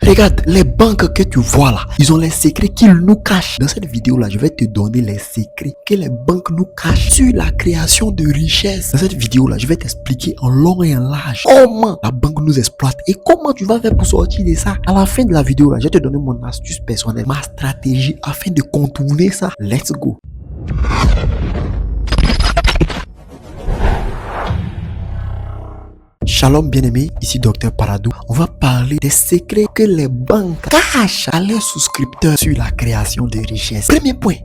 Regarde, les banques que tu vois là, ils ont les secrets qu'ils nous cachent. Dans cette vidéo-là, je vais te donner les secrets que les banques nous cachent sur la création de richesses. Dans cette vidéo-là, je vais t'expliquer en long et en large comment la banque nous exploite et comment tu vas faire pour sortir de ça. À la fin de la vidéo-là, je vais te donner mon astuce personnelle, ma stratégie afin de contourner ça. Let's go. Shalom bien-aimé, ici Dr Paradou. On va parler des secrets que les banques cachent à leurs souscripteurs sur la création de richesses. Premier point,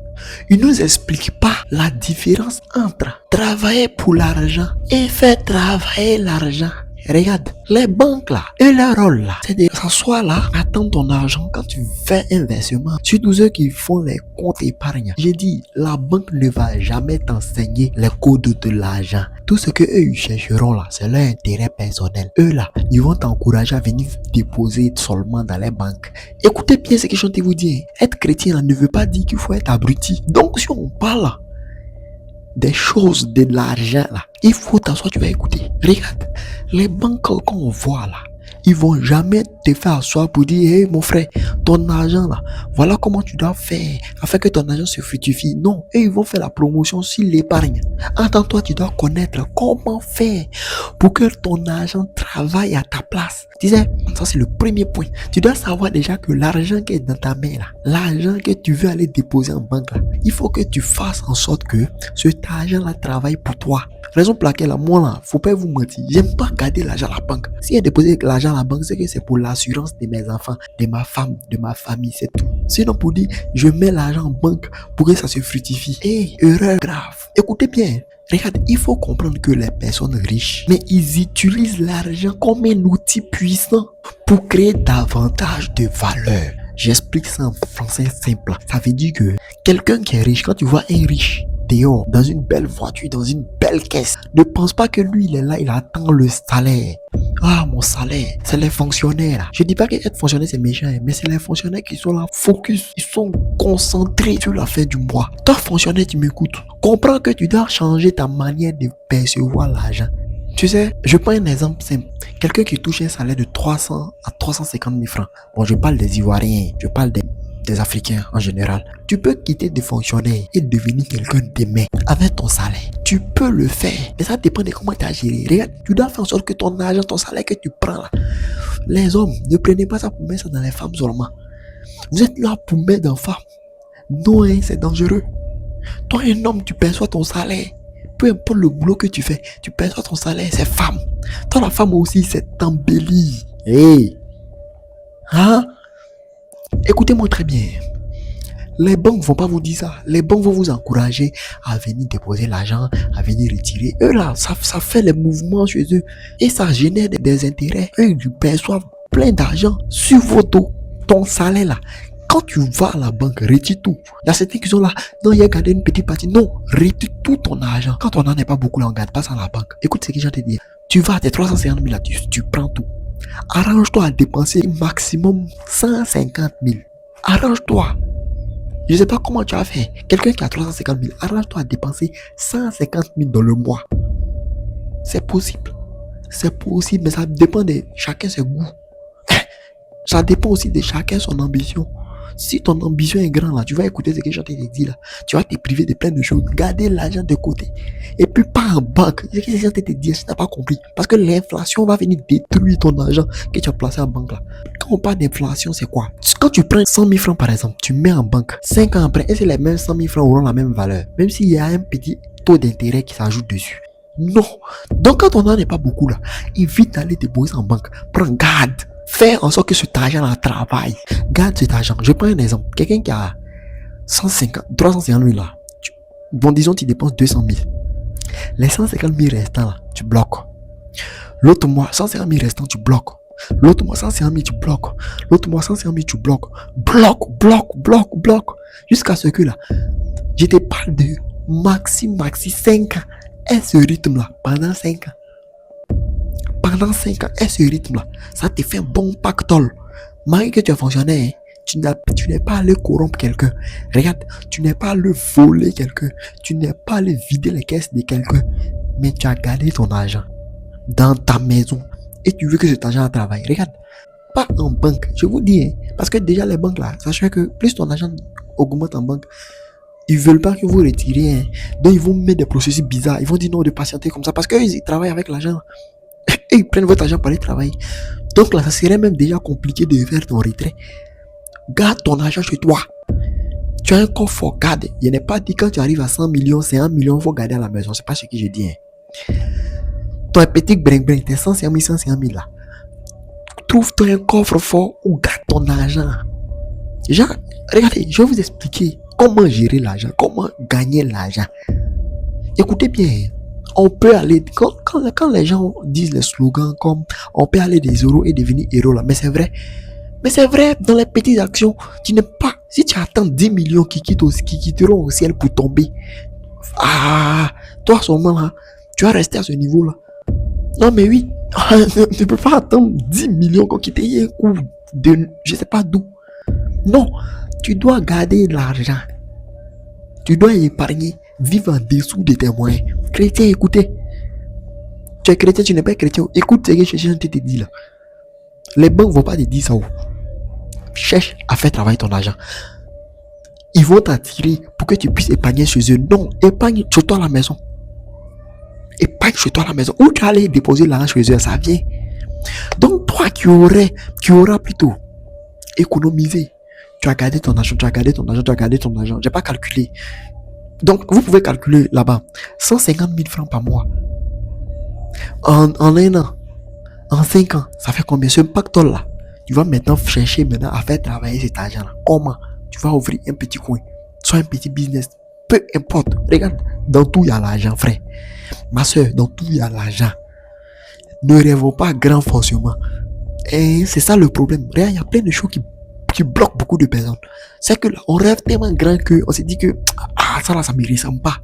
ils ne nous expliquent pas la différence entre travailler pour l'argent et faire travailler l'argent. Regarde, les banques là, et leur rôle là, c'est de s'asseoir là, attendre ton argent quand tu fais un versement. Surtout ceux qui font les comptes épargne. J'ai dit, la banque ne va jamais t'enseigner les codes de l'argent. Tout ce que eux ils chercheront là, c'est leur intérêt personnel. Eux là, ils vont t'encourager à venir déposer seulement dans les banques. Écoutez bien ce que je suis en train de vous dire. Être chrétien là, ne veut pas dire qu'il faut être abruti. Donc si on parle là, des choses de l'argent là, il faut t'asseoir, tu vas écouter. Regarde, les banques qu'on voit là, ils vont jamais te faire asseoir pour dire, hey mon frère, ton argent là, voilà comment tu dois faire afin que ton argent se fructifie. Non, et ils vont faire la promotion sur l'épargne. Attends-toi, tu dois connaître comment faire pour que ton argent travaille à ta place. Tu sais, ça c'est le premier point. Tu dois savoir déjà que l'argent qui est dans ta main là, l'argent que tu veux aller déposer en banque là, il faut que tu fasses en sorte que cet argent là travaille pour toi. Raison pour laquelle, moi là, faut pas vous mentir, j'aime pas garder l'argent à la banque. Si j'ai déposé l'argent à la banque, c'est que c'est pour l'assurance de mes enfants, de ma femme, de ma famille, c'est tout. Sinon pour dire, je mets l'argent en banque pour que ça se fructifie. Erreur grave. Écoutez bien. Regarde, il faut comprendre que les personnes riches, mais ils utilisent l'argent comme un outil puissant pour créer davantage de valeur. J'explique ça en français simple. Ça veut dire que quelqu'un qui est riche, quand tu vois un riche dehors, dans une belle voiture, dans une belle caisse, ne pense pas que lui, il est là, il attend le salaire. Ah, mon salaire, c'est les fonctionnaires. Je dis pas que être fonctionnaire, c'est méchant, mais c'est les fonctionnaires qui sont là, focus, ils sont concentrés sur la fin du mois. Toi, fonctionnaire, tu m'écoutes. Comprends que tu dois changer ta manière de percevoir l'argent. Tu sais, je prends un exemple simple. Quelqu'un qui touche un salaire de 300 à 350 000 francs. Bon, je parle des Ivoiriens, je parle des Africains en général. Tu peux quitter de fonctionnaire et devenir quelqu'un demain avec ton salaire. Tu peux le faire, mais ça dépend de comment tu as géré. Regarde, tu dois faire en sorte que ton argent, ton salaire que tu prends là, les hommes, ne prenez pas ça pour mettre ça dans les femmes seulement. Vous êtes là pour mettre dans les femmes. Non, hein, c'est dangereux. Toi, un homme, tu perçois ton salaire. Peu importe le boulot que tu fais, tu perçois ton salaire, c'est femme. Toi, la femme aussi, c'est embellie. Hey! Hein? Écoutez-moi très bien. Les banques vont pas vous dire ça. Les banques vont vous encourager à venir déposer l'argent, à venir retirer. Eux là, ça fait les mouvements chez eux. Et ça génère des intérêts. Eux, ils perçoivent plein d'argent sur votre dos. Ton salaire là. Quand tu vas à la banque, retire tout. Il y a certains qui sont là. Non, il y a gardé une petite partie. Non, retire tout ton argent. Quand on n'en est pas beaucoup là, on ne garde pas ça à la banque. Écoute ce que j'ai te dire. Tu vas à tes 350 000 là, tu prends tout. Arrange-toi à dépenser maximum 150 000. Arrange-toi. Je ne sais pas comment tu as fait. Quelqu'un qui a 350 000, arrange-toi à dépenser 150 000 dans le mois. C'est possible. C'est possible, mais ça dépend de chacun ses goûts. Ça dépend aussi de chacun son ambition. Si ton ambition est grande là, tu vas écouter ce que je te dis là. Tu vas te priver de plein de choses. Garder l'argent de côté. Et puis pas en banque. C'est ce que je te dis, si tu n'as pas compris. Parce que l'inflation va venir détruire ton argent que tu as placé en banque là. Quand on parle d'inflation, c'est quoi? Quand tu prends 100 000 francs par exemple, tu mets en banque. 5 ans après, est-ce que les mêmes 100 000 francs auront la même valeur? Même s'il y a un petit taux d'intérêt qui s'ajoute dessus. Non. Donc quand on n'en est pas beaucoup là, évite d'aller déposer en banque. Prends garde. Fais en sorte que cet argent-là travaille. Garde cet argent. Je prends un exemple. Quelqu'un qui a 350 000 là. Bon, disons, tu dépenses 200 000. Les 150 000 restants là, tu bloques. L'autre mois, 150 000 restants, tu bloques. L'autre mois, 150 000, tu bloques. L'autre mois, 150 000, tu bloques. Bloque. Jusqu'à ce que là, je te parle de maxi 5 ans. Et ce rythme-là, pendant 5 ans. Pendant 5 ans, et ce rythme-là, ça te fait un bon pactole. Malgré que tu es fonctionnaire, tu n'es pas allé corrompre quelqu'un. Regarde, tu n'es pas allé voler quelqu'un. Tu n'es pas allé vider les caisses de quelqu'un. Mais tu as gardé ton argent dans ta maison. Et tu veux que cet argent travaille. Regarde, pas en banque. Je vous dis, hein, parce que déjà les banques là, sachez que plus ton argent augmente en banque, ils veulent pas que vous retirez. Hein. Donc ils vont mettre des processus bizarres. Ils vont dire non de patienter comme ça parce qu'ils travaillent avec l'argent. Et ils prennent votre argent pour aller travailler. Donc là, ça serait même déjà compliqué de faire ton retrait. Garde ton argent chez toi. Tu as un coffre fort, garde. Je n'ai pas dit quand tu arrives à 100 millions, c'est 1 million, il faut garder à la maison. C'est pas ce que je dis. Hein. Ton petit bring, t'es 150 000, 150 000 là. Trouve-toi un coffre fort ou garde ton argent. Genre, regardez, je vais vous expliquer comment gérer l'argent, comment gagner l'argent. Écoutez bien, on peut aller, quand les gens disent les slogans comme on peut aller des euros et devenir héros là, mais c'est vrai. Mais c'est vrai, dans les petites actions, tu n'es pas, si tu attends 10 millions qui quitteront au ciel pour tomber, toi seulement là, tu vas rester à ce niveau là. Non mais oui, tu ne peux pas attendre 10 millions qu'on quitte un coup de, je sais pas d'où. Non, tu dois garder l'argent. Tu dois épargner, vivre en dessous de tes moyens. Chrétien, écoutez. Tu es chrétien, tu n'es pas chrétien. Écoute ce que je te dis là. Les banques ne vont pas te dire ça. Cherche à faire travailler ton argent. Ils vont t'attirer pour que tu puisses épargner chez eux. Non, épargne chez toi à la maison. Épargne chez toi à la maison. Où tu allais déposer l'argent chez eux, ça vient. Donc toi qui auras plutôt économisé, tu as gardé ton argent, tu as gardé ton argent, tu as gardé ton argent. Je n'ai pas calculé. Donc vous pouvez calculer là-bas 150 000 francs par mois. En un an, en 5 ans, ça fait combien? Ce pactole là, tu vas maintenant chercher à faire travailler cet argent là. Comment? Tu vas ouvrir un petit coin, soit un petit business, peu importe. Regarde, dans tout il y a l'argent, frère. Ma soeur, dans tout il y a l'argent. Ne rêvons pas grand forcément. Et c'est ça le problème. Regarde, il y a plein de choses qui bloquent beaucoup de personnes. C'est que là, on rêve tellement grand qu'on se dit que ça là, ça ne me ressemble pas.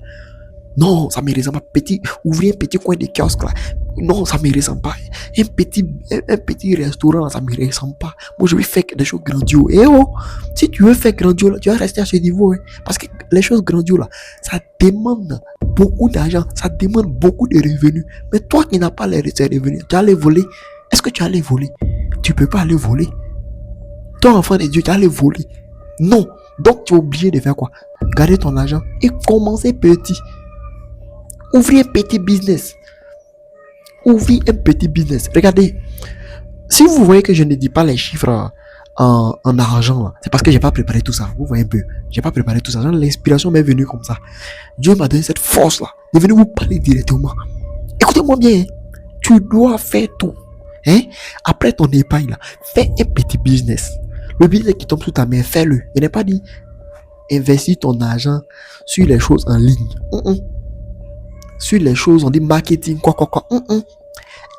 Non, ça ne me ressemble pas. Ouvrir un petit coin de kiosque là. Non, ça ne me ressemble pas. Un petit restaurant là, ça ne me ressemble pas. Moi, je vais faire des choses grandioses. Et si tu veux faire grandiose là, tu vas rester à ce niveau. Hein, parce que les choses grandioses là, ça demande beaucoup d'argent. Ça demande beaucoup de revenus. Mais toi qui n'as pas les revenus, tu vas les voler. Est-ce que tu vas les voler? Tu ne peux pas les voler. Toi, enfant de Dieu, tu vas les voler. Non. Donc, tu es obligé de faire quoi? Garder ton argent et commencer petit. Ouvrir un petit business. Ouvrir un petit business. Regardez. Si vous voyez que je ne dis pas les chiffres en argent, c'est parce que je n'ai pas préparé tout ça. Vous voyez un peu. Je n'ai pas préparé tout ça. L'inspiration m'est venue comme ça. Dieu m'a donné cette force-là de venir vous parler directement. Écoutez-moi bien. Tu dois faire tout. Hein? Après ton épargne, là, fais un petit business. Le business qui tombe sous ta main, fais-le. Il n'est pas dit investis ton argent sur les choses en ligne. Sur les choses, on dit marketing, quoi.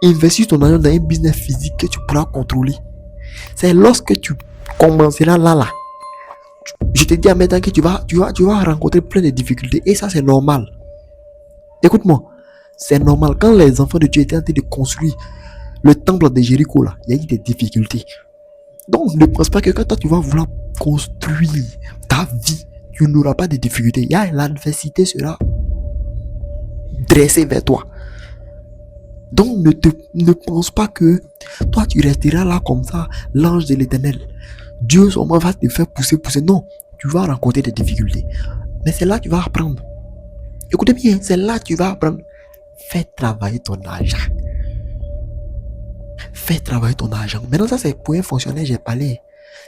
Investis ton argent dans un business physique que tu pourras contrôler. C'est lorsque tu commenceras là. Je te dis à maintenant que tu vas rencontrer plein de difficultés. Et ça, c'est normal. Écoute-moi. C'est normal. Quand les enfants de Dieu étaient en train de construire le temple de Jéricho, là, il y a eu des difficultés. Donc, ne pense pas que quand toi, tu vas vouloir construire ta vie, tu n'auras pas de difficultés. L'adversité sera dressée vers toi. Donc, ne pense pas que toi, tu resteras là comme ça, l'ange de l'Éternel. Dieu seulement va te faire pousser. Non, tu vas rencontrer des difficultés. Mais c'est là que tu vas apprendre. Écoutez bien, c'est là que tu vas apprendre. Fais travailler ton argent. Fais travailler ton argent. Maintenant, ça, c'est pour un fonctionnaire, j'ai parlé.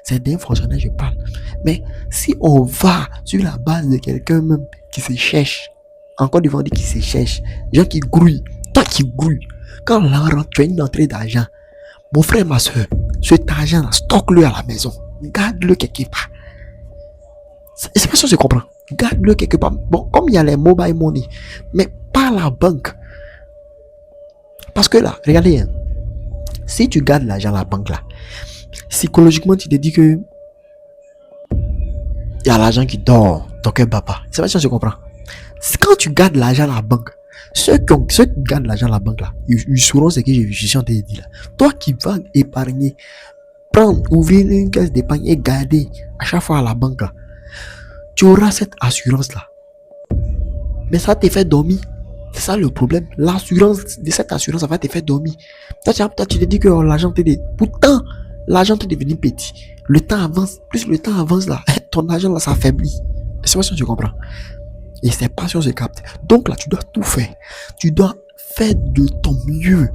C'est d'un fonctionnaire, je parle. Mais si on va sur la base de quelqu'un même qui se cherche, encore devant on dit qui se cherche, gens qui grouillent, toi qui grouilles, quand là, tu as une entrée d'argent, mon frère, ma soeur, cet argent, stocke-le à la maison. Garde-le quelque part. C'est pas ça que je comprends. Garde-le quelque part. Bon, comme il y a les mobile money, mais pas la banque. Parce que là, regardez, hein, si tu gardes l'argent à la banque là, psychologiquement tu te dis que il y a l'argent qui dort, donc un papa. C'est pas ça que je comprends. Quand tu gardes l'argent à la banque, ceux qui gardent l'argent à la banque là, ils sauront ce que je suis en train de dire là. Toi qui vas épargner, ouvrir une caisse d'épargne et garder à chaque fois à la banque là, tu auras cette assurance là. Mais ça te fait dormir. C'est ça le problème. L'assurance de cette assurance, ça va te faire dormir. Toi, tu te dis que l'argent t'aide. Pourtant, L'argent est devenu petit. Le temps avance. Plus le temps avance là, ton argent là s'affaiblit. C'est pas si tu comprends. Et c'est pas si on se capte. Donc là, tu dois tout faire. Tu dois faire de ton mieux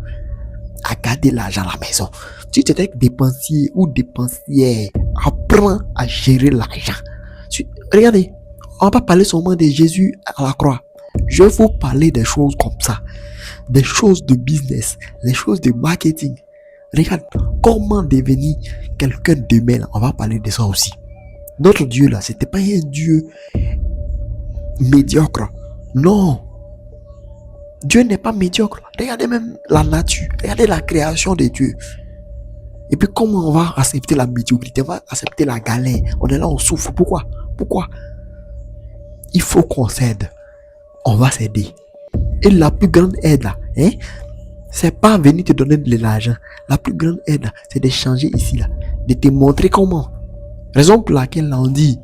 à garder l'argent à la maison. Si tu étais dépensier ou dépensière, apprends à gérer l'argent. Regardez, on va pas parler seulement de Jésus à la croix. Je vais vous parler des choses comme ça. Des choses de business, des choses de marketing. Regarde, comment devenir quelqu'un de mail. On va parler de ça aussi. Notre Dieu là, c'était pas un Dieu médiocre. Non. Dieu n'est pas médiocre. Regardez même la nature. Regardez la création de Dieu. Et puis comment on va accepter la médiocrité? On va accepter la galère. On est là, on souffre. Pourquoi? Il faut qu'on s'aide. On va s'aider. Et la plus grande aide là, c'est pas venir te donner de l'argent. La plus grande aide là, c'est de changer ici là. De te montrer comment. Raison pour laquelle on dit,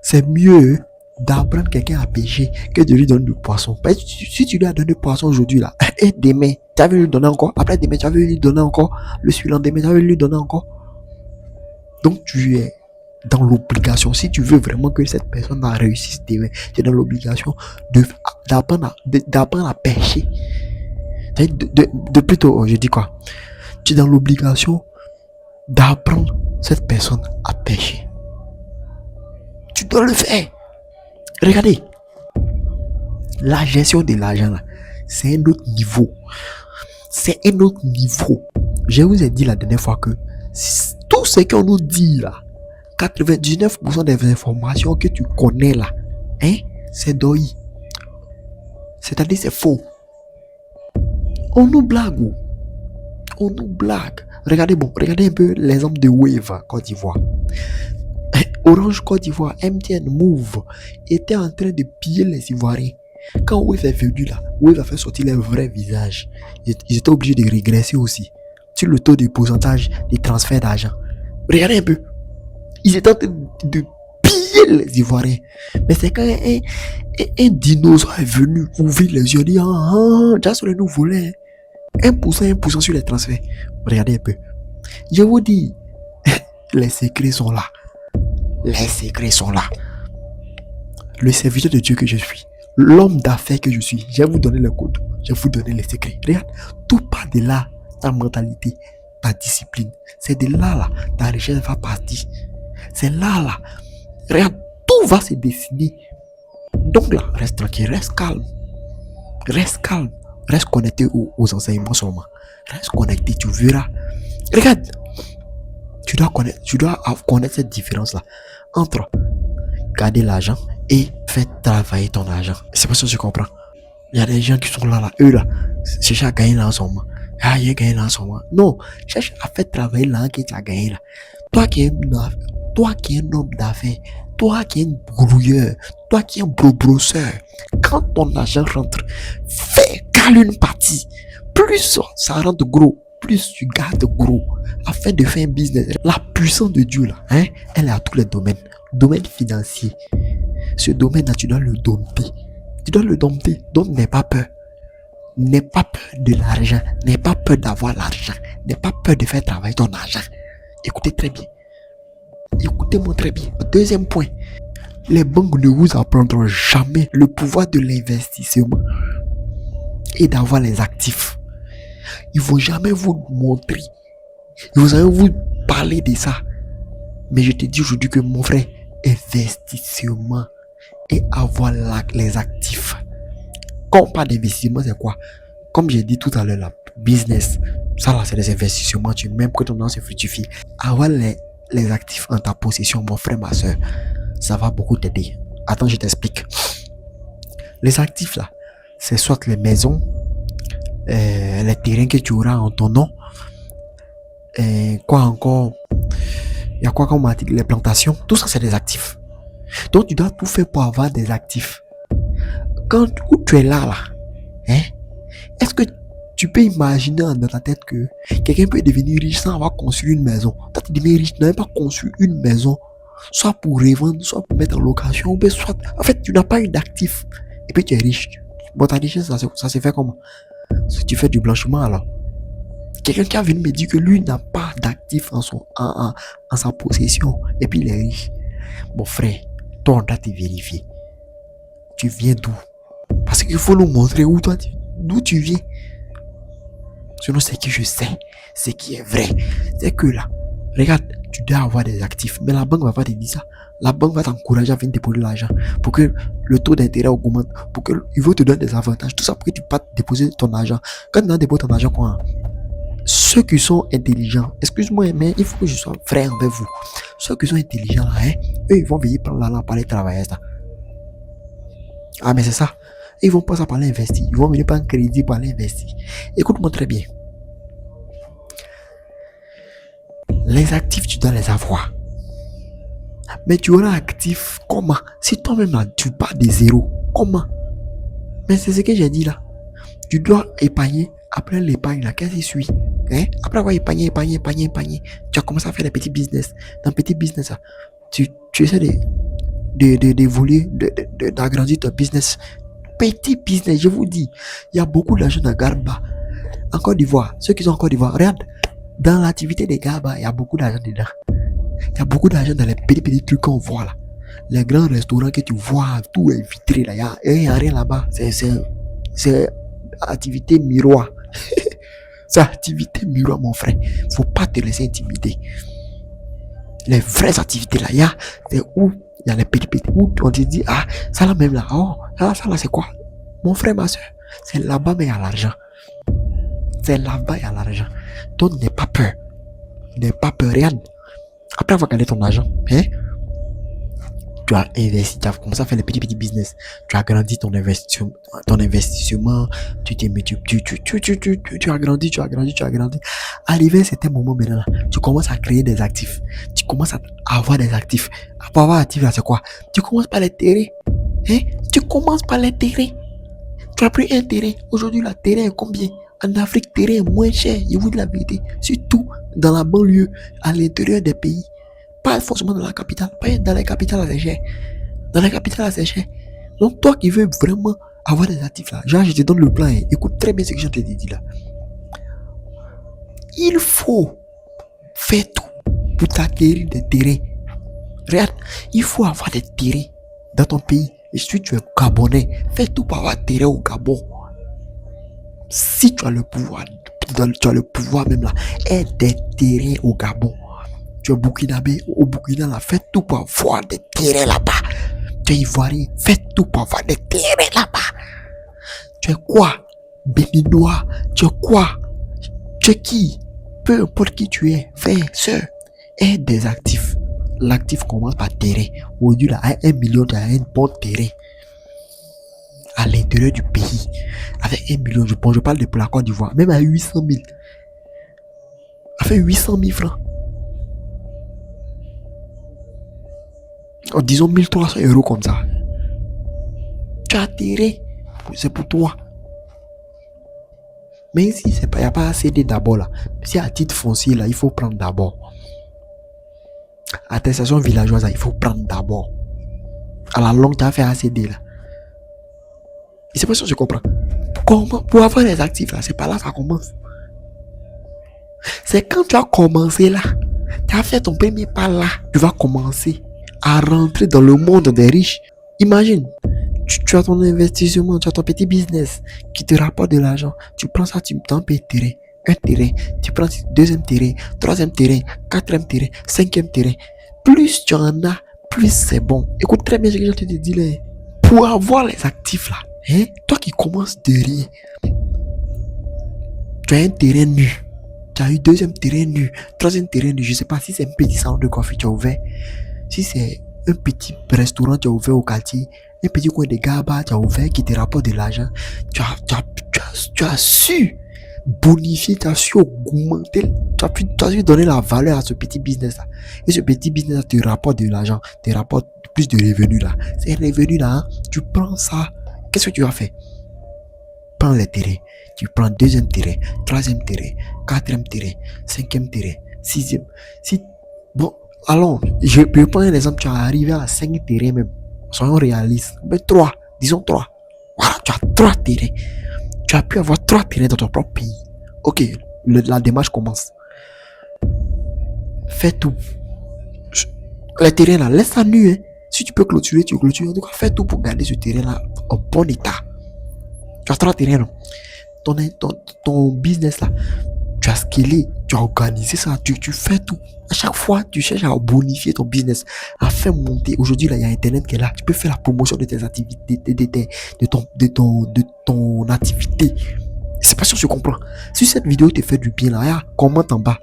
c'est mieux d'apprendre quelqu'un à pêcher que de lui donner du poisson. Parce que si tu lui as donné du poisson aujourd'hui là, et demain, tu vas lui donner encore. Après demain, tu vas lui donner encore. Le suivant demain, tu vas lui donner encore. Donc tu es dans l'obligation. Si tu veux vraiment que cette personne a réussi demain, tu es dans l'obligation d'apprendre à pêcher. De plutôt, je dis quoi? Tu es dans l'obligation d'apprendre cette personne à pêcher. Tu dois le faire. Regardez, la gestion de l'argent là, c'est un autre niveau. C'est un autre niveau. Je vous ai dit la dernière fois que tout ce qu'on nous dit là, 99% des informations que tu connais là, c'est doi. C'est-à-dire c'est faux. On nous blague. On nous blague. Regardez un peu l'exemple de Wave Côte d'Ivoire. Orange Côte d'Ivoire, MTN, Move étaient en train de piller les Ivoiriens. Quand Wave est venu là, Wave a fait sortir leur vrai visage. Ils étaient obligés de régresser aussi sur le taux de pourcentage des transferts d'argent. Regardez un peu. Ils étaient en train de piller les Ivoiriens. Mais c'est quand un dinosaure est venu ouvrir les yeux et dire déjà sur le nous voler 1% sur les transferts. Regardez un peu. Je vous dis, les secrets sont là. Les secrets sont là. Le serviteur de Dieu que je suis, l'homme d'affaires que je suis, je vais vous donner le code. Je vais vous donner les secrets. Regarde, tout part de là, ta mentalité, ta discipline. C'est de là, ta richesse va partir. C'est là. Regarde, tout va se dessiner. Donc là, reste tranquille, reste calme. Reste connecté aux enseignements seulement. Reste connecté, tu verras. Regarde, tu dois connaître cette différence-là entre garder l'argent et faire travailler ton argent. C'est pas ça que je comprends. Il y a des gens qui sont là, eux là, cherchent à gagner là en ce moment. Il a gagné là en ce moment. Non, cherche à faire travailler là que tu as gagné là. Toi qui es un homme d'affaires, toi qui es un brouilleur, toi qui es un brosseur, quand ton argent rentre, cale une partie. Plus ça rentre gros, plus tu gardes gros afin de faire un business. La puissance de Dieu là, elle est à tous les domaines. Domaine financier. Ce domaine là, tu dois le dompter. Donc n'aie pas peur. N'aie pas peur de l'argent. N'aie pas peur d'avoir l'argent. N'aie pas peur de faire travailler ton argent. Écoutez très bien. Écoutez-moi très bien. Deuxième point. Les banques ne vous apprendront jamais le pouvoir de l'investissement et d'avoir les actifs. Ils ne vont jamais vous montrer. Ils vont jamais vous parler de ça. Mais je te dis aujourd'hui que mon frère, investissement et avoir les actifs. Quand on parle d'investissement, c'est quoi? Comme j'ai dit tout à l'heure, là, business, ça là, c'est des investissements. Tu même que ton nom se fructifie. Avoir les actifs en ta possession, mon frère, ma soeur, ça va beaucoup t'aider. Attends, je t'explique. Les actifs là, c'est soit les maisons, les terrains que tu auras en ton nom, quoi encore? Il y a quoi comme article? Les plantations, tout ça c'est des actifs. Donc tu dois tout faire pour avoir des actifs. Où tu es là, est-ce que tu peux imaginer dans ta tête que quelqu'un peut devenir riche sans avoir construit une maison? Toi tu deviens riche, tu n'as pas construit une maison, soit pour revendre, soit pour mettre en location, ou soit, en fait tu n'as pas eu d'actifs, et puis tu es riche. Bon, ta richesse, ça se fait comment? Si tu fais du blanchiment alors, Quelqu'un qui a venu me dire que lui n'a pas d'actifs en sa possession et puis il est riche. Mon frère, toi on doit te vérifier. Tu viens d'où? Parce qu'il faut nous montrer d'où tu viens. Sinon, c'est que je sais, ce qui est vrai, c'est que là, regarde, tu dois avoir des actifs, mais la banque va pas te dire ça. La banque va t'encourager à venir déposer l'argent pour que le taux d'intérêt augmente, pour que il veut te donner des avantages, tout ça pour que tu passes déposer ton argent. Quand tu as déposé ton argent, quoi, ceux qui sont intelligents, excuse-moi, mais il faut que je sois vrai avec vous. Ceux qui sont intelligents, là, eux, ils vont venir prendre l'argent par les travailleurs. Ah, mais c'est ça. Ils vont pas ça par l'investir. Ils vont venir par un crédit par l'investir. Écoute-moi très bien. Les actifs, tu dois les avoir. Mais tu auras actif comment? Si toi-même là, tu pars de zéro, comment? Mais c'est ce que j'ai dit là. Tu dois épargner. Après l'épargne là, qu'est-ce qui suit? Après avoir épargné, tu as commencé à faire des petits business. Dans petits business là, tu essaies d'évoluer, d'agrandir ton business. Petit business, je vous dis, il y a beaucoup d'argent dans Garba. En Côte d'Ivoire, ceux qui sont en Côte d'Ivoire, regarde, dans l'activité des Garba, il y a beaucoup d'argent dedans. Il y a beaucoup d'argent dans les petits trucs qu'on voit là. Les grands restaurants que tu vois, tout est vitré là. Il n'y a rien là-bas. C'est activité miroir. C'est activité miroir, mon frère. Faut pas te laisser intimider. Les vraies activités là, c'est où il y a les petits où on te dit, ah, ça là même là, oh, ça là c'est quoi? Mon frère, ma soeur, c'est là-bas mais il y a l'argent. C'est là-bas il y a l'argent. Donc n'aie pas peur. N'aie pas peur, rien. Après avoir gagné ton argent, tu as investi, tu as commencé à faire les petits business, tu as grandi ton investissement, tu t'es mis, tu as grandi. Arrivé à certain moment maintenant, tu commences à créer des actifs, tu commences à avoir des actifs. Pour avoir actifs là, c'est quoi? Tu commences par les terrains, tu commences par les terrains. Tu as pris un terrain, aujourd'hui le terrain est combien? En Afrique, terrain est moins cher, je vous dis la vérité, surtout dans la banlieue, à l'intérieur des pays. Pas forcément dans la capitale. Pas dans la capitale, c'est cher. Dans la capitale, c'est cher. Donc, toi qui veux vraiment avoir des actifs là, genre, je te donne le plan. Écoute très bien ce que je te dis là. Il faut faire tout pour t'acquérir des terrains. Regarde, il faut avoir des terrains dans ton pays. Et si tu es Gabonais, fais tout pour avoir des terrains au Gabon. Si tu as le pouvoir, même là, aie des terrains au Gabon. Tu es Burkinabé, au Burkina, là, fais tout pour avoir des terrains là-bas. Tu es Ivoirien, fais tout pour avoir des terrains là-bas. Tu es quoi? Béninois, tu es quoi? Tu es qui? Peu importe qui tu es, frère, soeur, aie des actifs. L'actif commence par terrain. Aujourd'hui, là, à 1 million, tu as un bon terrain. À l'intérieur du pays. Avec 1 million, je parle de la Côte d'Ivoire, même à 800 000. Avec 800 000 francs. Disons 1300 € comme ça. Tu as terrain, c'est pour toi. Mais ici, il n'y a pas assez d'abord là. Si à titre foncier là, il faut prendre d'abord. Attestation villageoise là, il faut prendre d'abord. À la longue, tu as fait ACD là. Et c'est pas ça que je comprends. Comment, pour avoir les actifs là, c'est pas là que ça commence. C'est quand tu as commencé là, tu as fait ton premier pas là, tu vas commencer à rentrer dans le monde des riches. Imagine, tu as ton investissement, tu as ton petit business qui te rapporte de l'argent. Tu prends ça, tu t'en payes un terrain, tu prends deuxième terrain, troisième terrain, quatrième terrain, cinquième terrain. Plus tu en as, plus c'est bon. Écoute très bien ce que je te dis là. Pour avoir les actifs là, toi qui commences de rien, tu as un terrain nu, tu as eu deuxième terrain nu, troisième terrain nu, je sais pas si c'est un petit salon de coiffure tu as ouvert, si c'est un petit restaurant tu as ouvert au quartier, un petit coin de gaba tu as ouvert qui te rapporte de l'argent, tu as su bonifier, tu as su augmenter, tu as su donner la valeur à ce petit business là. Et ce petit business là te rapporte de l'argent, te rapporte plus de revenus là. Ces revenus là, tu prends ça, qu'est-ce que tu vas faire? Prends les terrains, tu prends deuxième terrain, troisième terrain, quatrième terrain, cinquième terrain, sixième. Bon, alors, je peux prendre un exemple, tu es arrivé à 5 terrains même. Soyons réalistes. Mais 3, disons 3. Voilà, tu as 3 terrains. Tu as pu avoir 3 terrains dans ton propre pays. Ok, la démarche commence. Fais tout. Les terrains là, laisse ça nu. Hein. Si tu peux clôturer, tu clôtures. En tout cas, fais tout pour garder ce terrain là en bon état. Tu as 3 terrains, non? Ton business là, tu as scalé, tu as organisé ça, tu fais tout. À chaque fois, tu cherches à bonifier ton business, à faire monter. Aujourd'hui, là, il y a Internet qui est là. Tu peux faire la promotion de tes activités, de ton activité. C'est pas sûr que je comprends. Si cette vidéo te fait du bien, là, commente en bas.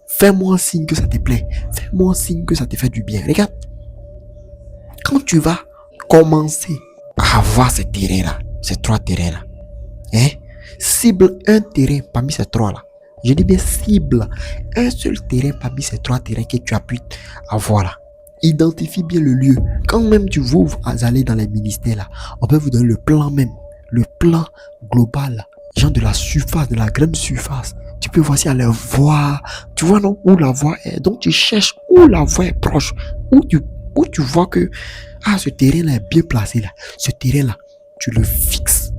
Fais-moi un signe que ça te plaît. Fais-moi un signe que ça te fait du bien. Regarde. Quand tu vas commencer à avoir ces terrains-là, ces 3 terrains-là, hein, cible un terrain parmi ces 3 là. Je dis bien cible un seul terrain parmi ces 3 terrains que tu as pu avoir là. Identifie bien le lieu. Quand même tu vous allez dans les ministères là, on peut vous donner le plan même. Le plan global là. Genre de la surface, de la grande surface. Tu peux voir si elle voie. Tu vois non? Où la voie est. Donc tu cherches où la voie est proche. Où tu vois que ce terrain là est bien placé là. Ce terrain là, tu le fixes.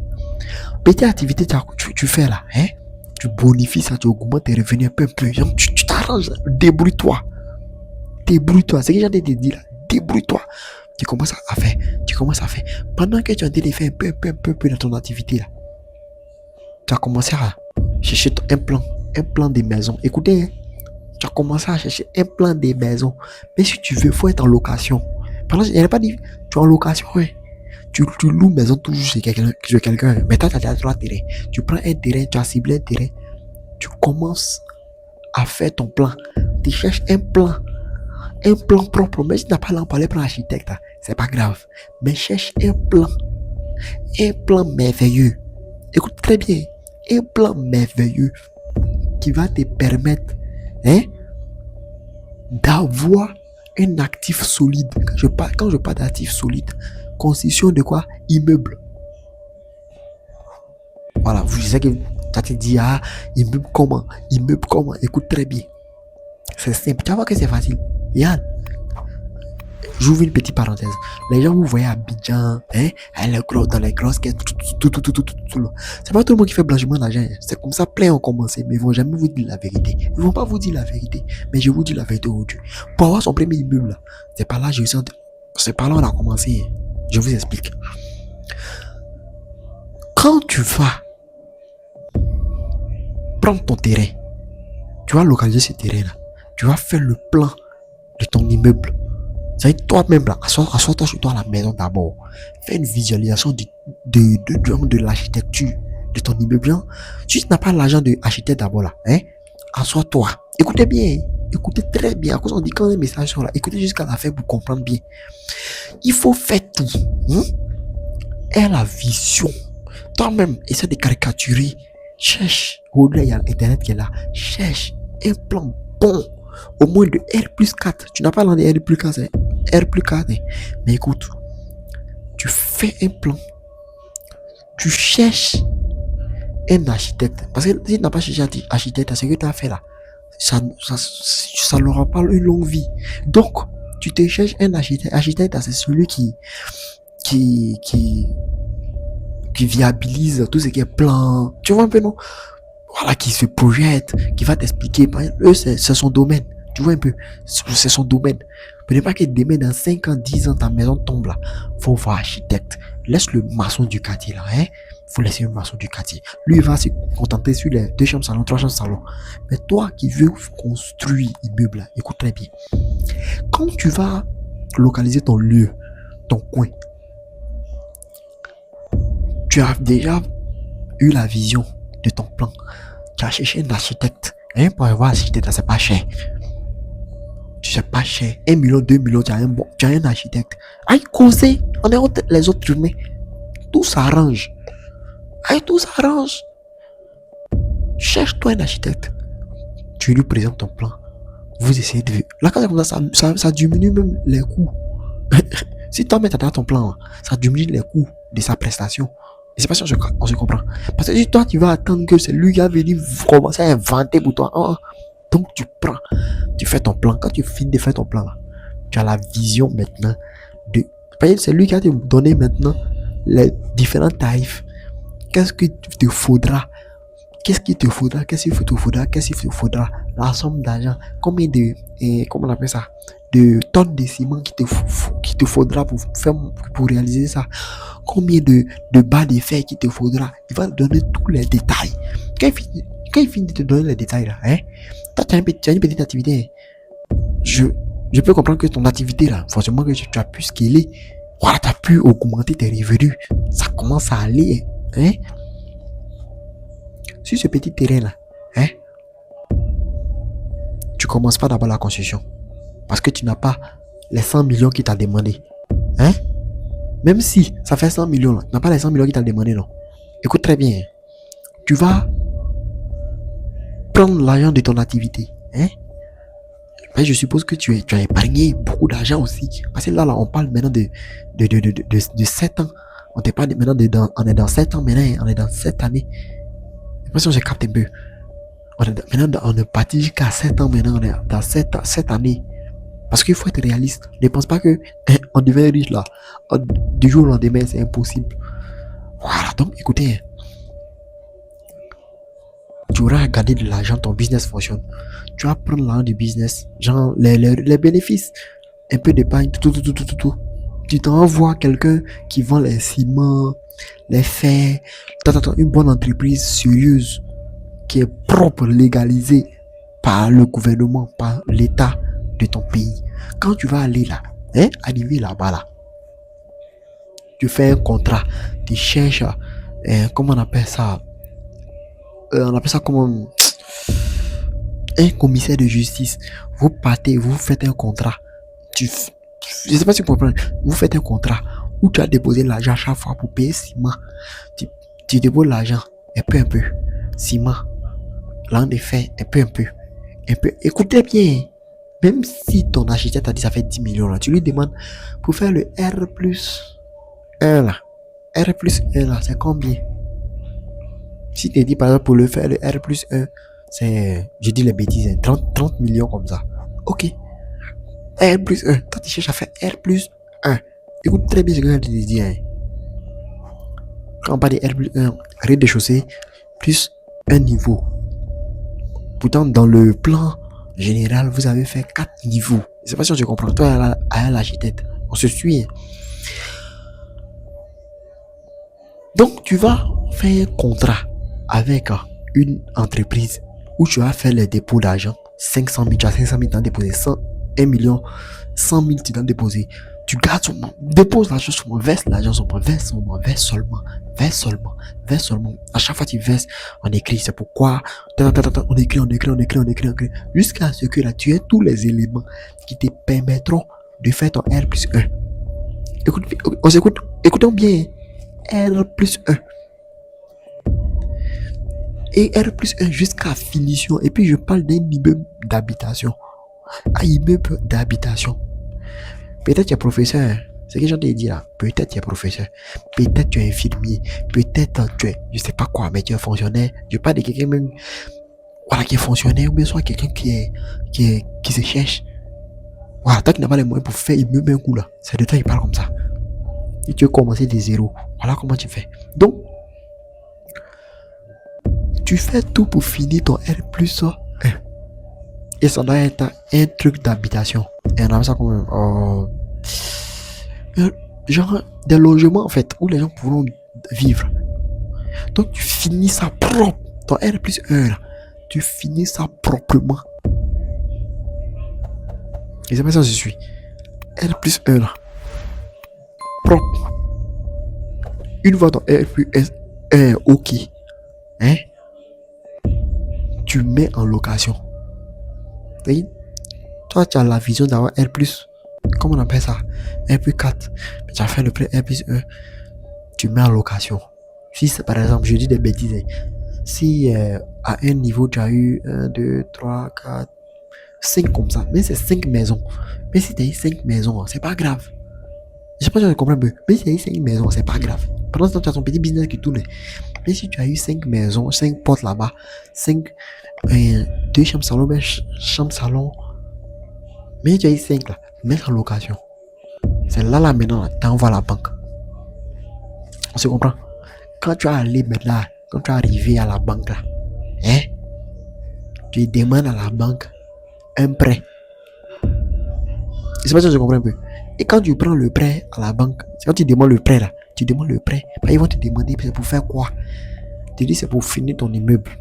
Petite activité tu fais là, hein? Tu bonifies ça, tu augmentes tes revenus un peu. Tu t'arranges, débrouille-toi. Débrouille-toi, c'est ce que j'ai envie de te dire là. Débrouille-toi. Tu commences à faire. Pendant que tu es en train de faire un peu dans ton activité là, tu as commencé à chercher un plan de maison. Écoutez, hein, tu as commencé à chercher un plan de maison. Mais si tu veux, il faut être en location. Pendant que je n'ai pas dit, tu es en location, ouais. Tu loues maison toujours chez quelqu'un. Mais toi, tu as déjà 3 terrains. Tu prends un terrain, tu as ciblé un terrain. Tu commences à faire ton plan. Tu cherches un plan propre. Mais si tu n'as pas l'empalé pour l'architecte, c'est pas grave. Mais cherche un plan merveilleux. Écoute très bien. Un plan merveilleux qui va te permettre, hein, d'avoir un actif solide. Quand je parle d'actif solide, construction de quoi? Immeuble. Voilà, vous savez que ça te dit, immeuble comment? Écoute très bien. C'est simple. Tu vas voir que c'est facile. Yann, j'ouvre une petite parenthèse. Les gens, vous voyez à Abidjan, hein, dans les grosses caisses, tout. C'est pas tout le monde qui fait blanchiment d'argent. C'est comme ça, plein ont commencé, mais ils vont jamais vous dire la vérité. Ils vont pas vous dire la vérité, mais je vous dis la vérité aujourd'hui. Pour avoir son premier immeuble, là, c'est pas là on a commencé. Je vous explique. Quand tu vas prendre ton terrain, tu vas localiser ce terrain-là. Tu vas faire le plan de ton immeuble. C'est toi-même là, assois-toi sur toi à la maison d'abord. Fais une visualisation de l'architecture de ton immeuble. Si tu n'as pas l'argent de architecte d'abord là, hein, assois-toi. Écoutez bien, écoutez très bien. À cause on dit quand les messages sont là, écoutez jusqu'à la fin pour comprendre bien. Il faut faire tout. Et la vision. Toi-même, essaie de caricaturer. Cherche. Au-delà, il y a Internet qui est là. Cherche un plan bon. Au moins de R+4. Tu n'as pas l'an de R+4. Hein? R+4. Hein? Mais écoute, tu fais un plan. Tu cherches un architecte. Parce que si tu n'as pas cherché un architecte, ce que tu as fait là, ça n'aura pas une longue vie. Donc, tu te cherches un architecte. Architecte, c'est celui qui viabilise tout ce qui est plan. Tu vois un peu, non? Voilà, qui se projette, qui va t'expliquer. Eux, c'est son domaine. Tu vois un peu? C'est son domaine. Ne pas que demain, dans 5 ans, 10 ans, ta maison tombe là. Faut voir architecte. Laisse le maçon du quartier là, hein? Faut laisser le maçon du quartier. Lui, il va se contenter sur les 2 chambres salon, 3 chambres salon. Mais toi qui veux construire immeuble là, écoute très bien. Quand tu vas localiser ton lieu, ton coin, tu as déjà eu la vision de ton plan. Tu as cherché un architecte. Hein, pour avoir un architecte, c'est pas cher. C'est pas cher. 1 million, 2 millions, tu as un architecte. Aïe, causer. On est les autres humains. Tout s'arrange. Tout s'arrange. Cherche-toi un architecte. Tu lui présentes ton plan. Vous essayez de... Là, quand c'est comme ça diminue même les coûts. Si toi, tu as ton plan, ça diminue les coûts de sa prestation. Et c'est pas sûr on se comprend. Parce que si toi, tu vas attendre que c'est lui qui va venir commencer à inventer pour toi. Donc, tu fais ton plan. Quand tu finis de faire ton plan, là, tu as la vision maintenant de... C'est lui qui va te donner maintenant les différents tarifs. Qu'est-ce que te faudra Qu'est-ce qu'il te faudra? Qu'est-ce qu'il te faudra? Qu'est-ce qu'il te faudra? La somme d'argent. Combien de, comment on appelle ça? De tonnes de ciment qui te faudra pour réaliser ça? Combien de barres de fer qu'il te faudra? Il va te donner tous les détails. Quand il finit de te donner les détails là, hein? Toi, tu as une petite activité. Je peux comprendre que ton activité là, forcément que tu as pu scaler. Voilà, tu as pu augmenter tes revenus. Ça commence à aller, hein? Sur ce petit terrain là, hein? Tu commences pas d'abord la construction. Parce que tu n'as pas les 100 millions qu'il t'a demandé. Hein? Même si ça fait 100 millions là, tu n'as pas les 100 millions qu'il t'a demandé, non. Écoute très bien. Tu vas prendre l'argent de ton activité. Hein? Mais je suppose que tu as épargné beaucoup d'argent aussi. Parce que là, on parle maintenant de 7 ans. On te parle maintenant on est dans 7 ans maintenant. On est dans 7 années. J'ai l'impression que je capte un peu. On est parti jusqu'à 7 ans maintenant. On est dans 7 années. Parce qu'il faut être réaliste. Ne pense pas que on devient riche là. Du jour au lendemain, c'est impossible. Voilà, donc écoutez. Tu auras à garder de l'argent, ton business fonctionne. Tu vas prendre l'argent du business, genre les bénéfices, un peu d'épargne, tout. Tu t'envoies quelqu'un qui vend les ciments, les fers, une bonne entreprise sérieuse, qui est propre, légalisée par le gouvernement, par l'État de ton pays. Quand tu vas aller là, arriver là-bas là, tu fais un contrat, tu cherches, comment on appelle ça? On appelle ça comme un commissaire de justice. Vous partez, vous faites un contrat. Je ne sais pas si vous comprenez. Vous faites un contrat où tu as déposé l'argent chaque fois pour payer ciment. Tu déposes l'argent un peu. Ciment. L'an de fait un peu. Écoutez bien. Même si ton architecte a dit ça fait 10 millions là, tu lui demandes pour faire le R+1 là. R+1 là, c'est combien? Si tu dis par exemple pour le faire le R+1, c'est, je dis les bêtises, 30 millions comme ça. Ok. R+1. Toi tu cherches à faire R+1. Écoute très bien ce que je te dis. Hein. Quand on parle de R+1, rez-de-chaussée plus un niveau. Pourtant dans le plan général, vous avez fait 4 niveaux. Je sais pas si je comprends. Toi à l'architecte, on se suit. Donc tu vas faire un contrat avec une entreprise où tu vas faire le dépôt d'argent. 500 000, tu as 500 000, tu as déposé 1 million, 100 000, tu as déposé. Tu gardes son nom, dépose l'argent sur moi, verse l'argent sur moi, verse seulement. À chaque fois que tu verses, on écrit, c'est pourquoi, on écrit, jusqu'à ce que là, tu aies tous les éléments qui te permettront de faire ton R+1. Écoutons bien, R+1. Et R+1 jusqu'à finition. Et puis je parle d'un immeuble d'habitation. Un immeuble d'habitation. Peut-être tu es professeur. C'est ce que j'ai dit là. Peut-être tu es professeur. Peut-être tu es infirmier. Peut-être tu es, je sais pas quoi, mais tu es fonctionnaire. Je parle de quelqu'un même, voilà, qui est fonctionnaire, ou bien soit quelqu'un qui se cherche. Voilà, toi qui n'as pas les moyens pour faire immeuble un coup là. C'est de toi qui parle comme ça. Et tu veux commencer de zéro. Voilà comment tu fais. Donc, tu fais tout pour finir ton R+1. Et ça doit être un truc d'habitation. Et on a ça comme genre des logements en fait où les gens pourront vivre. Donc tu finis ça propre. Ton R+1 là, tu finis ça proprement. Et c'est pas ça que je suis. R+1 là. Propre. Une fois ton R+1 est ok. Hein? Tu mets en location. Oui? Toi, tu as la vision d'avoir R+, comment on appelle ça? R+4. Mais tu as fait le prêt R+1. Tu mets en location. Si c'est par exemple, je dis des bêtises. Si à un niveau, tu as eu 1, 2, 3, 4, 5 comme ça. Mais c'est 5 maisons. Mais si tu as eu 5 maisons, c'est pas grave. Je sais pas si je comprends un peu. Mais si tu as eu 5 maisons, c'est pas grave. Pendant ce temps, tu as ton petit business qui tourne. Mais si tu as eu 5 maisons, 5 portes là-bas, 5, 2 chambres salon, chambre salon. Mais tu as eu 5 là, mettre en location. C'est là maintenant, tu envoies à la banque. On se comprend? Quand tu es allé maintenant, quand tu es arrivé à la banque là, tu demandes à la banque un prêt. Je sais pas si je comprends un peu. Et quand tu prends le prêt à la banque, c'est quand tu demandes le prêt là, tu demandes le prêt, bah, ils vont te demander c'est pour faire quoi. Tu dis c'est pour finir ton immeuble.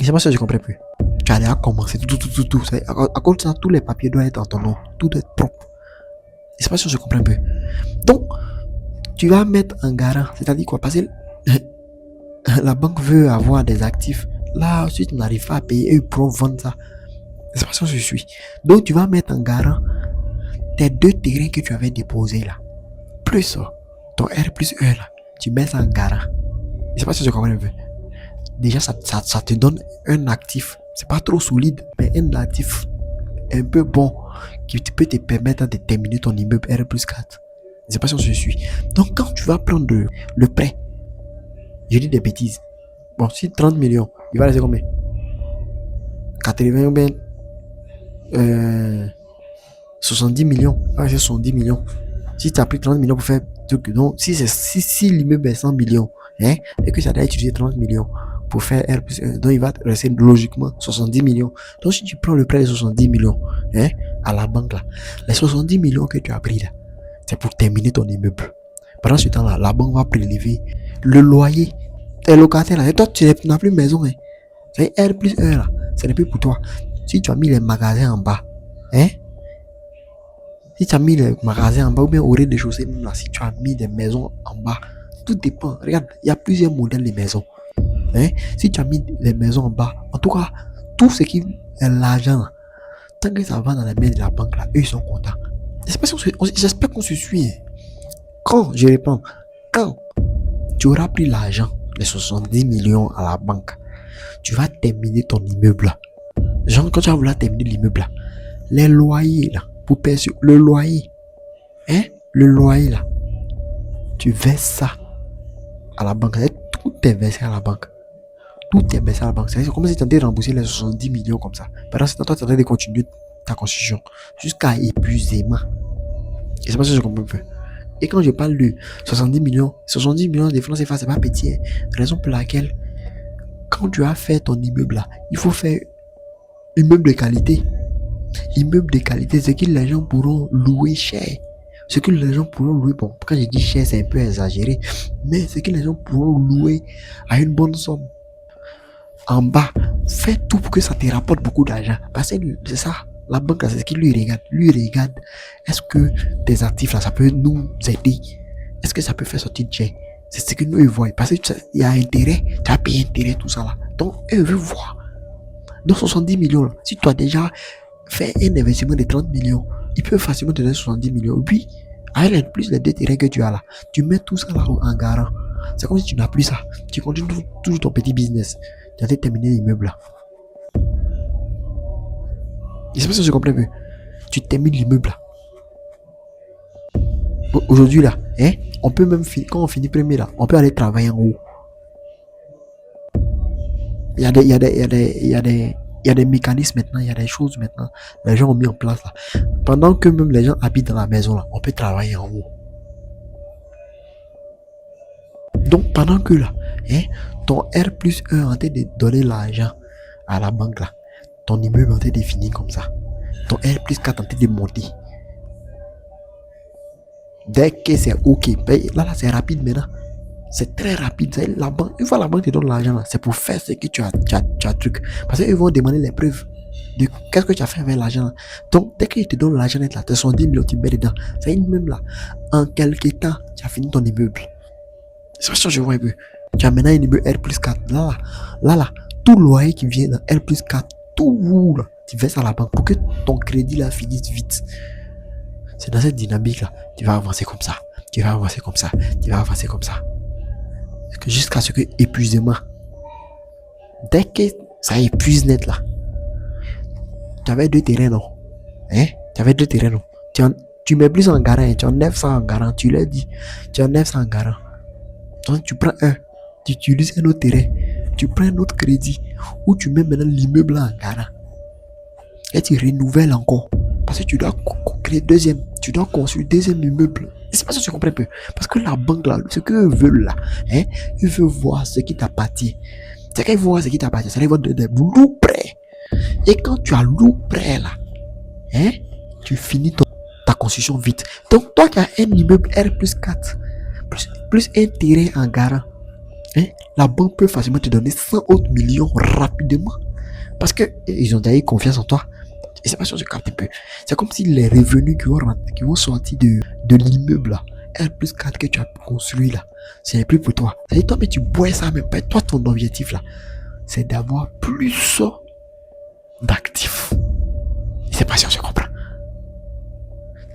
Je sais pas si je comprends un peu. Tu as déjà commencé tout. À cause de ça, tous les papiers doivent être en ton nom. Tout doit être propre. Je sais pas si je comprends un peu. Donc, tu vas mettre un garant. C'est-à-dire quoi? Parce que la banque veut avoir des actifs. Là, si tu n'arrives pas à payer, eux pourront vendre ça. Je sais pas si je suis. Donc, tu vas mettre un garant tes 2 terrains que tu avais déposés là. Plus ton R plus E là. Tu mets ça en garant. Je sais pas si je comprends un peu. Déjà, ça te donne un actif. C'est pas trop solide, mais un actif un peu bon qui peut te permettre de terminer ton immeuble R plus 4. Je sais pas si je suis. Donc, quand tu vas prendre le prêt, je dis des bêtises. Bon, si 30 millions, il va rester combien? 80 ou bien 70 millions. Il va rester 70 millions. Si tu as pris 30 millions pour faire truc, donc si l'immeuble est 100 millions, hein, et que ça doit utiliser 30 millions pour faire R plus 1, donc il va rester logiquement 70 millions. Donc si tu prends le prêt de 70 millions, hein, à la banque là, les 70 millions que tu as pris là, c'est pour terminer ton immeuble. Pendant ce temps là, la banque va prélever le loyer. Tes locataires là, et toi tu n'as plus maison, hein. C'est R plus 1 là, ce n'est plus pour toi. Si tu as mis les magasins en bas, hein, si tu as mis les magasins en bas ou bien au rez-de-chaussée, même là, si tu as mis des maisons en bas, tout dépend. Regarde, il y a plusieurs modèles de maisons. Hein? Si tu as mis les maisons en bas, en tout cas, tout ce qui est l'argent, tant que ça va dans les mains de la banque, là, eux, ils sont contents. J'espère qu'on se suit. Quand, je réponds, quand tu auras pris l'argent, les 70 millions à la banque, tu vas terminer ton immeuble là. Genre, quand tu vas vouloir terminer l'immeuble là, les loyers là, pour payer le loyer, hein, le loyer là, tu verses ça à la banque. Tout est versé à la banque. Tout est versé à la banque. C'est comme si tu étais de rembourser les 70 millions comme ça. Pendant ce temps, toi, tu es en train de continuer ta construction jusqu'à épuisement. Et c'est pas ça que je comprends un peu. Et quand je parle de 70 millions de francs CFA, c'est pas petit. Hein. Raison pour laquelle, quand tu as fait ton immeuble là, il faut faire immeuble de qualité. Immeuble de qualité, c'est que les gens pourront louer cher. Ce que les gens pourront louer, bon, quand je dis cher, c'est un peu exagéré, mais c'est que les gens pourront louer à une bonne somme. En bas, fais tout pour que ça te rapporte beaucoup d'argent. Parce que c'est ça, la banque, c'est ce qu'il lui regarde. Lui regarde, est-ce que tes actifs là, ça peut nous aider? Est-ce que ça peut faire sortir de cher? C'est ce que nous ils voient. Parce qu'il y a intérêt, tu as payé intérêt, tout ça là. Donc, eux veulent voir. Dans 70 millions, là, si tu as déjà fait un investissement de 30 millions, ils peuvent facilement te donner 70 millions. Puis, avec plus les 2 terrains que tu as là, tu mets tout ça là en garant. C'est comme si tu n'as plus ça. Tu continues toujours ton petit business. Tu as terminé l'immeuble là. Je sais pas si je comprends un peu. Tu termines l'immeuble là. Aujourd'hui là, hein, on peut même quand on finit premier là, on peut aller travailler en haut. Il y a des mécanismes maintenant, il y a des choses maintenant, les gens ont mis en place là. Pendant que même les gens habitent dans la maison là, on peut travailler en haut. Donc pendant que là, hein, ton R plus 1 en train de donner l'argent à la banque là, ton immeuble en train de finir comme ça. Ton R plus 4 en train de monter. Dès que c'est ok, là c'est rapide maintenant. C'est très rapide. La banque, une fois la banque te donne l'argent, c'est pour faire ce que tu as truc. Parce qu'ils vont demander les preuves de qu'est-ce que tu as fait avec l'argent. Donc, dès qu'ils te donnent l'argent, là, tu as 70 millions, tu mets dedans. Ça y est, même là, en quelques temps, tu as fini ton immeuble. C'est ça que je vois un peu. Tu as maintenant un immeuble R plus 4. Là, tout loyer qui vient dans R plus 4, tout là, tu verses à la banque pour que ton crédit là finisse vite. C'est dans cette dynamique là, tu vas avancer comme ça. Tu vas avancer comme ça. Tu vas avancer comme ça. Jusqu'à ce que épuisement. Dès que ça épuise net là. Tu avais 2 terrains non? Hein? Tu avais 2 terrains non? Tu mets plus en garant, tu enlèves ça en garant, tu l'as dit. Tu enlèves ça en garant. Donc tu prends un, tu utilises un autre terrain, tu prends un autre crédit, ou tu mets maintenant l'immeuble en garant. Et tu renouvelles encore. Parce que tu dois créer deuxième, tu dois construire deuxième immeuble. Et c'est pas ça que tu comprends un peu. Parce que la banque là, ce qu'eux veulent là, hein, ils veulent voir ce qui t'appartient. C'est qu'ils vont voir ce qui t'appartient. C'est qu'ils vont donner des loups prêts. Et quand tu as loup prêt là, hein, tu finis ta construction vite. Donc, toi qui as un immeuble R plus 4, plus intérêt en garant, hein, la banque peut facilement te donner 100 autres millions rapidement. Parce qu'ils ont déjà eu confiance en toi. Et c'est pas sûr que je capte un peu. C'est comme si les revenus qui vont sortir de l'immeuble là, R plus 4 que tu as construit là, c'est plus pour toi. C'est-à-dire, toi, mais tu bois ça même pas. Toi, ton objectif là, c'est d'avoir plus d'actifs. C'est pas sûr que je comprends.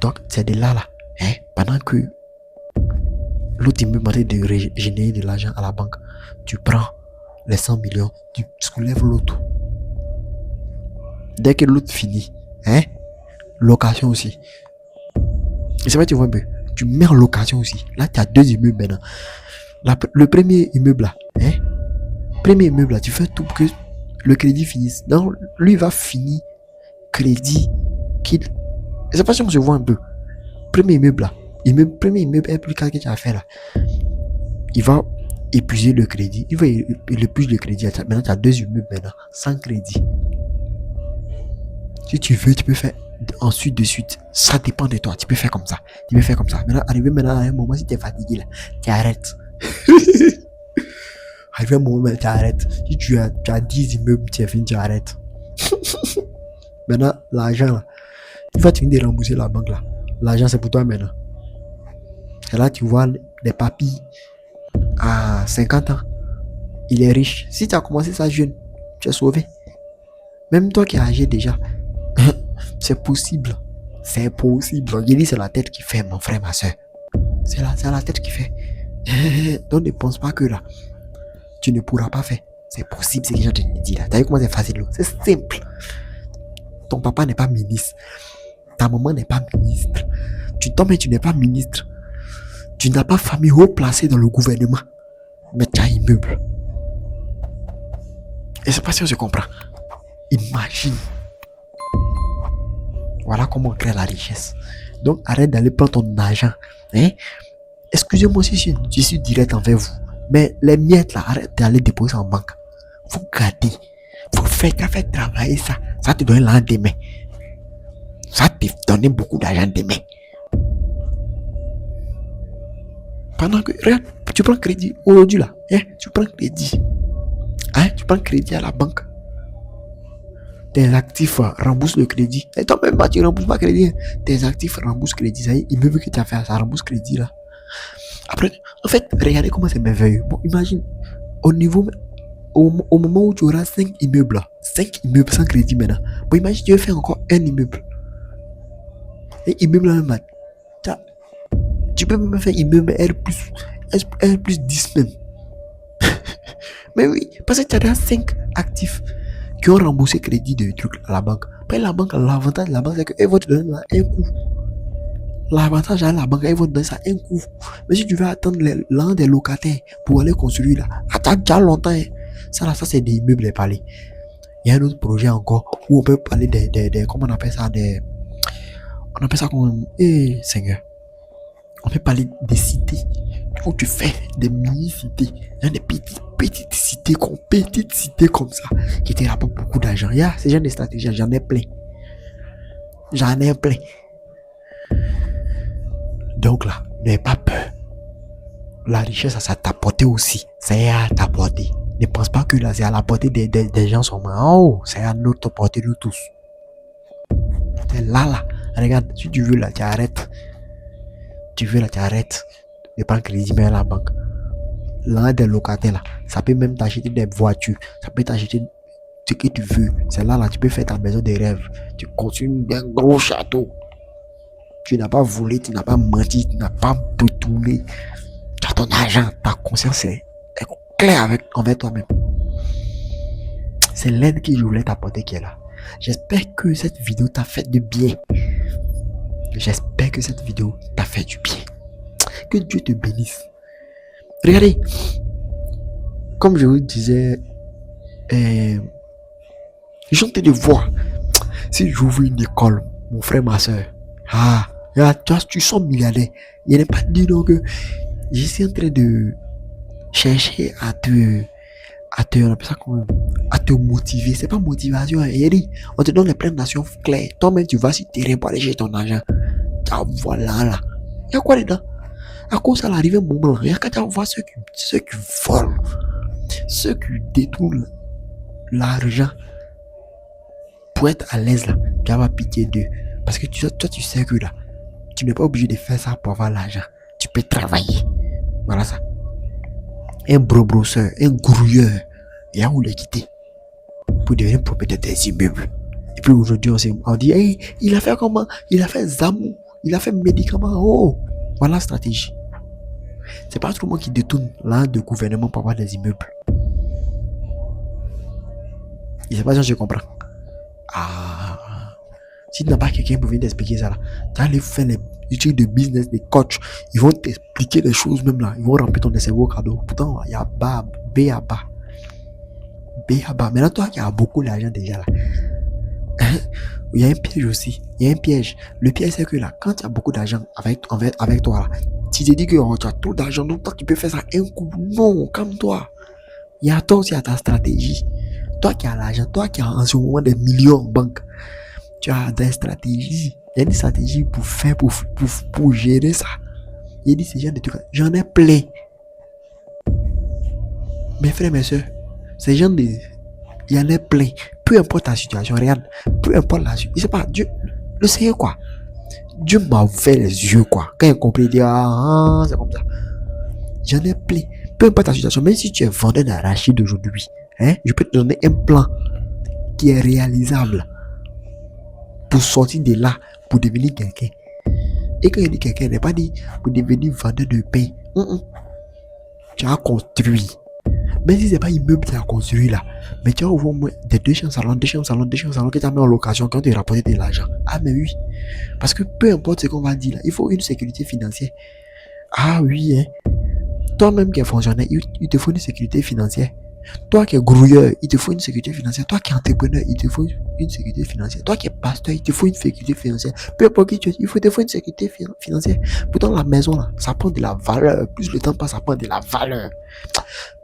Donc, c'est de là, hein, pendant que l'autre immeuble en train de générer de l'argent à la banque, tu prends les 100 millions, tu soulèves l'autre. Dès que l'autre finit, hein, location aussi. Et c'est vrai, tu vois un peu, tu mets en location aussi. Là, tu as deux immeubles maintenant. Le premier immeuble là, hein, tu fais tout pour que le crédit finisse. Donc, lui va finir crédit qu'il. C'est pas sûr que je vois un peu. Premier immeuble là, premier immeuble est plus calme que tu as fait là. Il va épuiser le crédit. Il épuiser le crédit. Maintenant, tu as deux immeubles maintenant, sans crédit. Si tu veux, tu peux faire ensuite de suite. Ça dépend de toi. Tu peux faire comme ça. Maintenant, arrivé maintenant à un moment, si tu es fatigué là, tu arrêtes. Arrivé à un moment, tu arrêtes. Si tu as 10 immeubles, tu es fini, tu arrêtes. Maintenant, l'argent là, il va finir de rembourser la banque là. L'argent, c'est pour toi maintenant. Et là, tu vois des papis à 50 ans. Il est riche. Si tu as commencé ça jeune, tu es sauvé. Même toi qui es âgé déjà, c'est possible. C'est possible. Je dis, c'est la tête qui fait, mon frère, ma soeur. C'est la tête qui fait. Donc, ne pense pas que là, tu ne pourras pas faire. C'est possible, c'est ce que je te dis là. T'as vu comment c'est facile? C'est simple. Ton papa n'est pas ministre. Ta maman n'est pas ministre. Toi, mais tu n'es pas ministre. Tu n'as pas famille haut placée dans le gouvernement. Mais tu as un immeuble. Et c'est pas si je comprends. Imagine. Voilà comment on crée la richesse. Donc, arrête d'aller prendre ton argent. Hein? Excusez-moi si je suis direct envers vous. Mais les miettes là, arrête d'aller déposer en banque. Faut garder. Faut faire travailler ça. Ça te donne l'an demain. Ça te donne beaucoup d'argent demain. Pendant que, regarde, tu prends crédit aujourd'hui là. Hein? Tu prends crédit. Hein? Tu prends crédit à la banque. Tes actifs remboursent le crédit. Et toi-même, tu ne rembourses pas crédit. Hein? Tes actifs remboursent crédit. Ça y est, il veut que tu as fait ça rembourse crédit là. Après, en fait, regardez comment c'est merveilleux. Bon, imagine, au moment où tu auras 5 immeubles là, 5 immeubles sans crédit maintenant. Bon, imagine, tu veux faire encore un immeuble. Et immeuble là même, tu peux même faire immeuble R plus 10 même. Mais oui, parce que tu as déjà 5 actifs qui ont remboursé crédit de trucs à la banque. Après la banque, l'avantage de la banque, c'est qu'elle va te donner un coup. L'avantage à la banque, elle va te donner ça un coup. Mais si tu veux attendre l'an des locataires pour aller construire là, attends déjà longtemps. Hein. Ça c'est des immeubles à parler. Il y a un autre projet encore où on peut parler des comment on appelle ça, on appelle ça comme, Seigneur. On peut parler des cités où tu fais des mini-cités, hein, des petites cités comme ça qui te rapportent beaucoup d'argent. C'est genre de stratégie, j'en ai plein. Donc là, n'aie pas peur. La richesse, ça t'a porté aussi. C'est à ta portée. Ne pense pas que là, c'est à la portée des gens seulement. Oh, c'est à notre portée de tous. C'est là. Regarde, si tu veux là, tu arrêtes. Ne prends crédit, mais à la banque. L'un des locataires là, ça peut même t'acheter des voitures. Ça peut t'acheter ce que tu veux. C'est là, tu peux faire ta maison de rêve. Tu construis un gros château. Tu n'as pas volé, tu n'as pas menti, tu n'as pas détourné. Tu as ton argent, ta conscience est claire envers toi-même. C'est l'aide que je voulais t'apporter qui est là. J'espère que cette vidéo t'a fait du bien. Que Dieu te bénisse. Regardez, comme je vous disais, j'entends de voir. Si j'ouvre une école, mon frère, ma soeur, tu sens milliardaire. Il n'est pas dit donc que je suis en train de chercher à te on appelle ça comment? À te motiver. C'est pas motivation, hein. Eric, on te donne les pleines nations claires. Toi-même, tu vas sur terrain pour aller chercher ton argent. Ah, voilà, là. Il y a quoi dedans? À cause ça arrive un moment, il y a quand tu vois ceux qui volent, ceux qui détournent l'argent pour être à l'aise là, tu vas pitié d'eux. Parce que toi, tu sais que là, tu n'es pas obligé de faire ça pour avoir l'argent. Tu peux travailler. Voilà ça. Un brosseur, un grouilleur, il y a où les quitter pour devenir propriétaire des immeubles. Et puis aujourd'hui, on dit, hey, il a fait comment? Il a fait Zamou, il a fait médicament. Oh, voilà la stratégie. C'est pas tout le monde qui détourne l'un de gouvernement pour avoir des immeubles. Je sais pas si je comprends. Ah, si tu n'as pas quelqu'un pour venir t'expliquer ça là, tu vas aller faire les trucs de business, des coachs. Ils vont t'expliquer les choses même là. Ils vont remplir ton cerveau cadeau. Pourtant, il y a B à bas. B à bas. Maintenant, toi qui as beaucoup d'argent déjà là, il y a un piège aussi. Il y a un piège. Le piège, c'est que là, quand tu as beaucoup d'argent avec toi là, tu te dis que tu as trop d'argent, donc toi tu peux faire ça un coup. Non, calme-toi. Il y a toi aussi à ta stratégie. Toi qui as l'argent, toi qui as en ce moment des millions en banque, tu as des stratégies. Il y a des stratégies pour faire, pour gérer ça. Il y a des genre de trucs. J'en ai plein. Mes frères, mes soeurs, ces gens de. Il y en a plein. Peu importe ta situation, regarde. Peu importe la situation. Je sais pas, Dieu. Le Seigneur, quoi. Dieu m'a ouvert les yeux, quoi. Quand il a compris, il dit, ah, c'est comme ça. J'en ai plein. Peu importe ta situation, même si tu es vendeur d'arachide aujourd'hui, hein, je peux te donner un plan qui est réalisable pour sortir de là, pour devenir quelqu'un. Et quand il dit quelqu'un, il n'est pas dit pour devenir vendeur de pain. Tu as construit. Même si ce n'est pas immeuble que tu as construit là, mais tu as au moins des deux chambres salons que tu as mis en location quand tu as rapporté de l'argent. Ah, mais oui. Parce que peu importe ce qu'on va dire là, il faut une sécurité financière. Ah oui, hein. Toi-même qui es fonctionnaire, il te faut une sécurité financière. Toi qui es grouilleur, il te faut une sécurité financière. Toi qui es entrepreneur, il te faut une sécurité financière. Toi qui es pasteur, il te faut une sécurité financière. Peu importe qui tu es, il te faut une sécurité financière. Pourtant, la maison là, ça prend de la valeur. Plus le temps passe, ça prend de la valeur.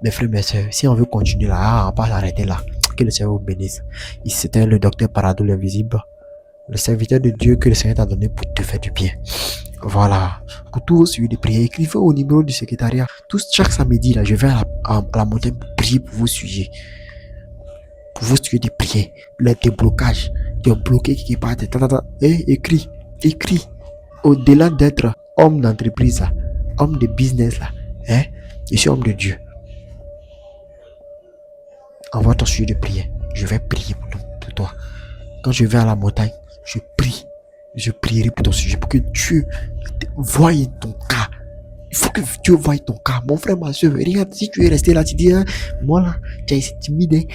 Mes frères, mes soeurs, si on veut continuer là, on va pas s'arrêter là. Que le Seigneur vous bénisse. C'était le docteur Parado l'invisible, le serviteur de Dieu que le Seigneur t'a donné pour te faire du bien. Voilà. Pour tous vos suivis de prière, écrivez au numéro du secrétariat. Chaque samedi, là, je vais à la montagne pour prier pour vos sujets. Pour vos sujets de prière. Les déblocages. Tu es bloqué quelque part. Écris. Au-delà d'être homme d'entreprise, là, homme de business, là, hein, je suis homme de Dieu. Envoie ton sujet de prière. Je vais prier pour toi. Quand je vais à la montagne, je prie. Je prierai pour ton sujet, pour que Dieu voie ton cas. Il faut que Dieu voie ton cas. Mon frère, ma soeur, regarde, si tu es resté là, tu dis, hein, moi là, tu es timide.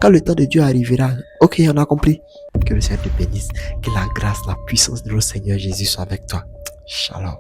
Quand le temps de Dieu arrivera, ok, on a compris. Que le Seigneur te bénisse. Que la grâce, la puissance de notre Seigneur Jésus soit avec toi. Shalom.